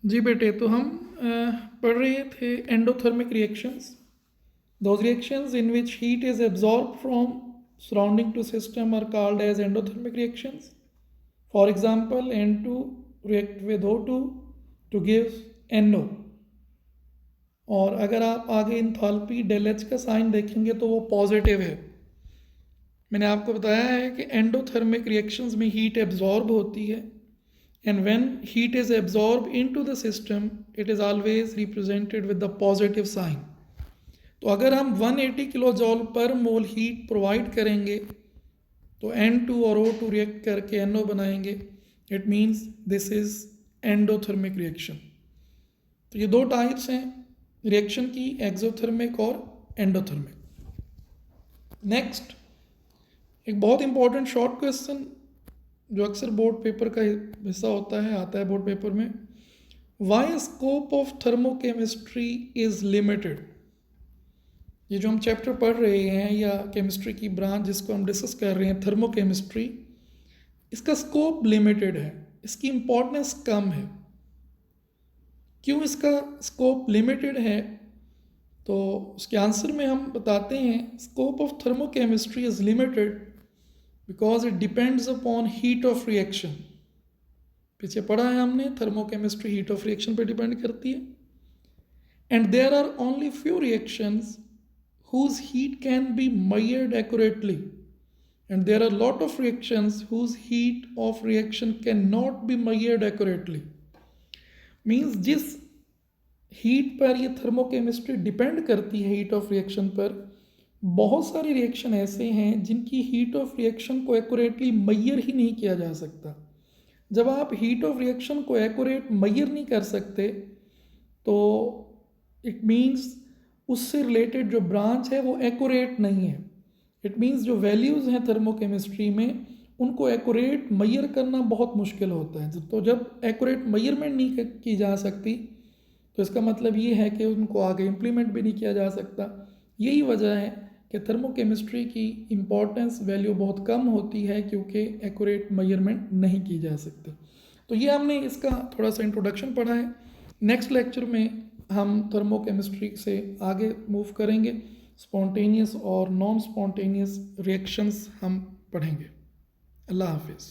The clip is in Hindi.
जी बेटे, तो हम पढ़ रहे थे endothermic reactions, those reactions in which heat is absorb from surrounding to system are called as endothermic reactions. For example, N2 react with O2 to give NO. और अगर आप आगे इंथैल्पी डेल एच का साइन देखेंगे तो वो पॉजिटिव है. मैंने आपको बताया है कि एंडोथर्मिक रिएक्शंस में हीट एब्जॉर्ब होती है, and when heat is absorbed into the system it is always represented with the positive sign. तो अगर हम 180 किलो जॉल पर मोल हीट प्रोवाइड करेंगे तो N2 और O2 रिएक्ट करके NO बनाएंगे. It means this is endothermic reaction. तो ये दो टाइप्स हैं रिएक्शन की, एक्सोथर्मिक और एंडोथर्मिक. नेक्स्ट, एक बहुत इंपॉर्टेंट शॉर्ट क्वेश्चन जो अक्सर बोर्ड पेपर का हिस्सा होता है, आता है बोर्ड पेपर में. Why scope of thermochemistry is limited. ये जो हम चैप्टर पढ़ रहे हैं या केमिस्ट्री की ब्रांच जिसको हम डिस्कस कर रहे हैं, थर्मोकेमिस्ट्री, इसका स्कोप लिमिटेड है, इसकी इम्पोर्टेंस कम है. क्यों इसका स्कोप लिमिटेड है? तो उसके आंसर में हम बताते हैं, scope of thermochemistry is limited because it depends upon heat of reaction. पीछे पढ़ा है हमने, थर्मोकेमिस्ट्री हीट ऑफ रिएक्शन पे डिपेंड करती है. And there are only few reactions whose heat can be measured accurately, and there are lot of reactions whose heat of reaction cannot be measured accurately. Means जिस हीट पर ये थर्मोकेमिस्ट्री डिपेंड करती है, हीट ऑफ रिएक्शन पर, बहुत सारे रिएक्शन ऐसे हैं जिनकी हीट ऑफ रिएक्शन को एक्यूरेटली मेजर ही नहीं किया जा सकता. जब आप हीट ऑफ रिएक्शन को एक्यूरेट मेजर नहीं कर सकते तो इट मीन्स उससे रिलेटेड जो ब्रांच है वो एक्यूरेट नहीं है. इट मीन्स जो वैल्यूज़ हैं थर्मोकेमिस्ट्री में उनको एक्यूरेट मेजर करना बहुत मुश्किल होता है. तो जब एक्यूरेट मेजरमेंट नहीं की जा सकती तो इसका मतलब ये है कि उनको आगे इम्प्लीमेंट भी नहीं किया जा सकता. यही वजह है कि थर्मोकेमिस्ट्री की इम्पॉर्टेंस वैल्यू बहुत कम होती है, क्योंकि एक्यूरेट मेजरमेंट नहीं की जा सकती. तो ये हमने इसका थोड़ा सा इंट्रोडक्शन पढ़ा है. नेक्स्ट लेक्चर में हम थर्मोकेमिस्ट्री से आगे मूव करेंगे, स्पॉन्टेनियस और नॉन स्पॉन्टेनियस रिएक्शंस हम पढ़ेंगे. अल्लाह हाफिज़.